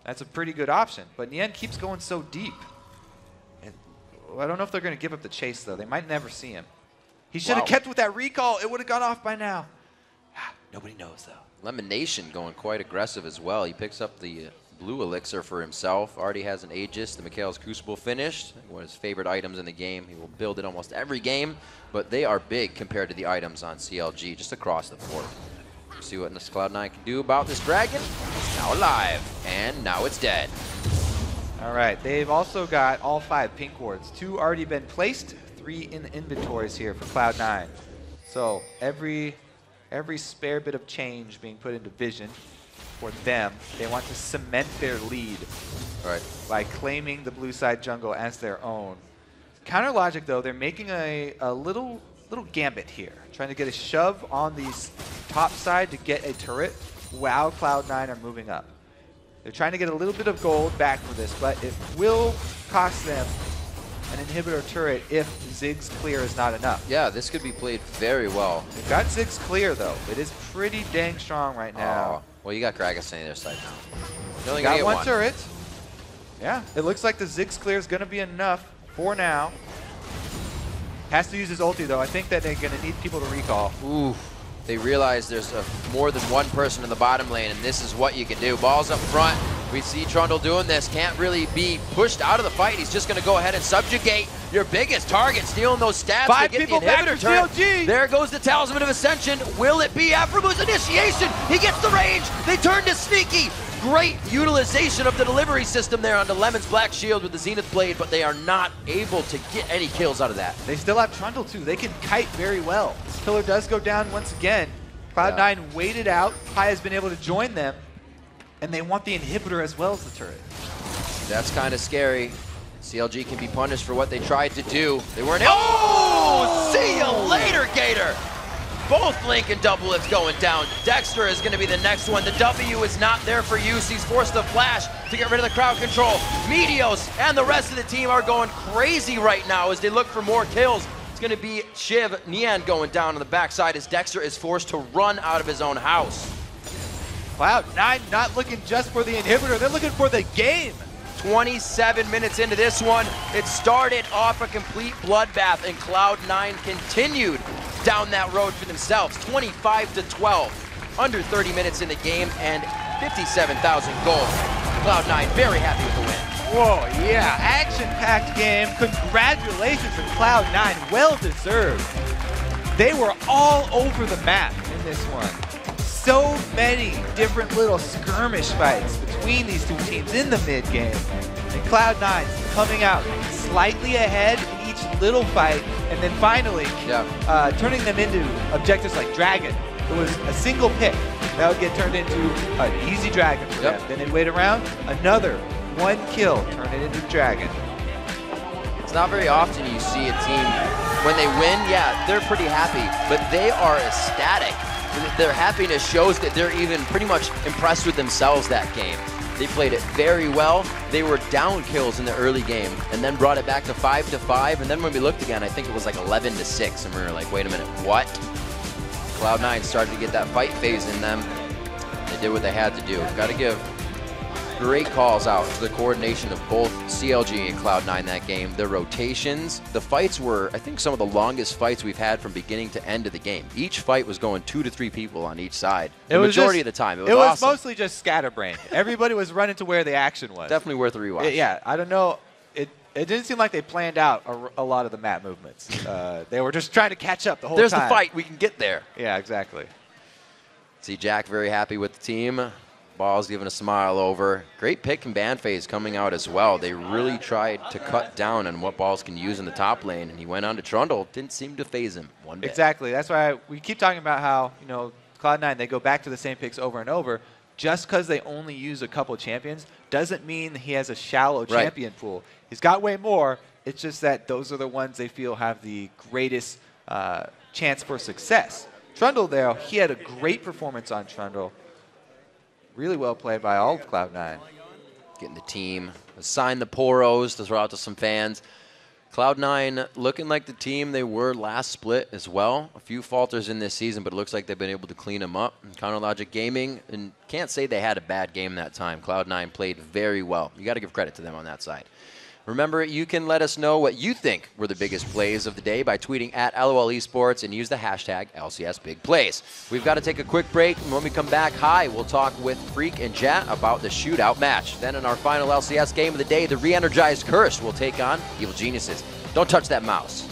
that's a pretty good option. But Nien keeps going so deep. And, well, I don't know if they're going to give up the chase, though. They might never see him. He should have kept with that recall. It would have gone off by now. Nobody knows, though. Lemonation going quite aggressive as well. He picks up the blue elixir for himself. Already has an Aegis. The Mikhail's Crucible finished. One of his favorite items in the game. He will build it almost every game. But they are big compared to the items on CLG, just across the board. See what this Cloud9 can do about this dragon. It's now alive, and now it's dead. All right, they've also got all 5 pink wards. 2 already been placed, 3 in the inventories here for Cloud9. So every spare bit of change being put into Vision for them. They want to cement their lead by claiming the blue side jungle as their own. Counter logic, though, they're making a little gambit here, trying to get a shove on the top side to get a turret while Cloud9 are moving up. They're trying to get a little bit of gold back for this, but it will cost them an inhibitor turret if Ziggs clear is not enough. Yeah, this could be played very well. They've got Ziggs clear, though. It is pretty dang strong right now. Well, you got Gragas on the other side now. You only got get one turret. Yeah, it looks like the Ziggs clear is going to be enough for now. Has to use his ulti, though. I think that they're going to need people to recall. Ooh. They realize there's more than one person in the bottom lane, and this is what you can do. Balls up front. We see Trundle doing this. Can't really be pushed out of the fight. He's just going to go ahead and subjugate your biggest target, stealing those stats. 5 to get people the back inhibitor for turret. CLG. There goes the Talisman of Ascension. Will it be Aphromu's initiation? He gets the range. They turn to Sneaky. Great utilization of the delivery system there onto Lemon's Black Shield with the Zenith Blade, but they are not able to get any kills out of that. They still have Trundle, too. They can kite very well. Pillar does go down once again. Cloud9 waited out. Pi has been able to join them, and they want the inhibitor as well as the turret. That's kind of scary. CLG can be punished for what they tried to do. They weren't. Oh! See you later, Gator! Both Link and Doublelift going down. Dexter is going to be the next one. The W is not there for use. He's forced to flash to get rid of the crowd control. Meteos and the rest of the team are going crazy right now as they look for more kills. It's going to be Shiv Nien going down on the backside as Dexter is forced to run out of his own house. Cloud9 not looking just for the inhibitor. They're looking for the game. 27 minutes into this one, it started off a complete bloodbath, and Cloud9 continued down that road for themselves. 25-12, under 30 minutes in the game, and 57,000 gold. Cloud9 very happy with the win. Whoa, yeah, action-packed game. Congratulations to Cloud9, well deserved. They were all over the map in this one. So many different little skirmish fights between these two teams in the mid game. And Cloud9 coming out slightly ahead in each little fight, and then finally turning them into objectives like Dragon. It was a single pick that would get turned into an easy Dragon for them. Then they'd wait around, another one kill, turn it into Dragon. It's not very often you see a team, when they win, yeah, they're pretty happy, but they are ecstatic. Their happiness shows that they're even pretty much impressed with themselves that game. They played it very well. They were down kills in the early game and then brought it back to 5-5. And then when we looked again, I think it was like 11-6. And we were like, wait a minute, what? Cloud9 started to get that fight phase in them. They did what they had to do. Got to give great calls out to the coordination of both CLG and Cloud9 that game. The rotations, the fights were, I think, some of the longest fights we've had from beginning to end of the game. Each fight was going 2 to 3 people on each side. The majority of the time. It was awesome. Mostly just scatterbrained. Everybody was running to where the action was. Definitely worth a rewatch. Yeah, I don't know. It didn't seem like they planned out a lot of the map movements. They were just trying to catch up the whole time. There's the fight. We can get there. Yeah, exactly. See Jack very happy with the team. Ball's giving a smile over. Great pick and ban phase coming out as well. They really tried to cut down on what Balls can use in the top lane, and he went on to Trundle. Didn't seem to phase him one bit. Exactly. That's why we keep talking about how, you know, Cloud9, they go back to the same picks over and over. just because they only use a couple champions doesn't mean he has a shallow champion pool. He's got way more. It's just that those are the ones they feel have the greatest chance for success. Trundle, there, he had a great performance on Trundle. Really well played by all of Cloud9. Getting the team, assign the poros to throw out to some fans. Cloud9 looking like the team they were last split as well. A few falters in this season, but it looks like they've been able to clean them up. And CounterLogic Gaming, and can't say they had a bad game that time. Cloud9 played very well. You got to give credit to them on that side. Remember, you can let us know what you think were the biggest plays of the day by tweeting at LOL Esports and use the hashtag LCSBigPlays. We've got to take a quick break, and when we come back, we'll talk with Freak and Jat about the shootout match. Then in our final LCS game of the day, the re-energized Curse will take on Evil Geniuses. Don't touch that mouse.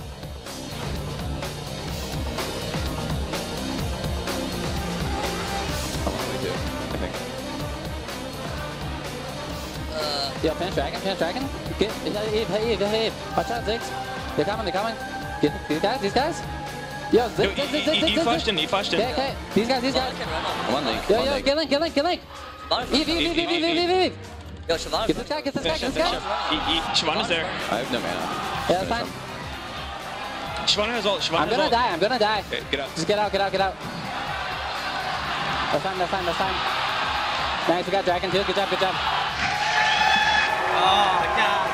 Yo, finish dragon. Get Eve. Watch out, Ziggs. They're coming. Get these guys. Yo, Ziggs. He flashed in. Okay. These guys. One link. Yo, get link. Eve. Yo, Shyvana. Get this guy. Shyvana's there. I have no mana. Yeah, that's fine. Shyvana has ult. I'm gonna die. Okay, get out. Just get out. That's fine. Nice, we got dragon too. Good job. Oh, God.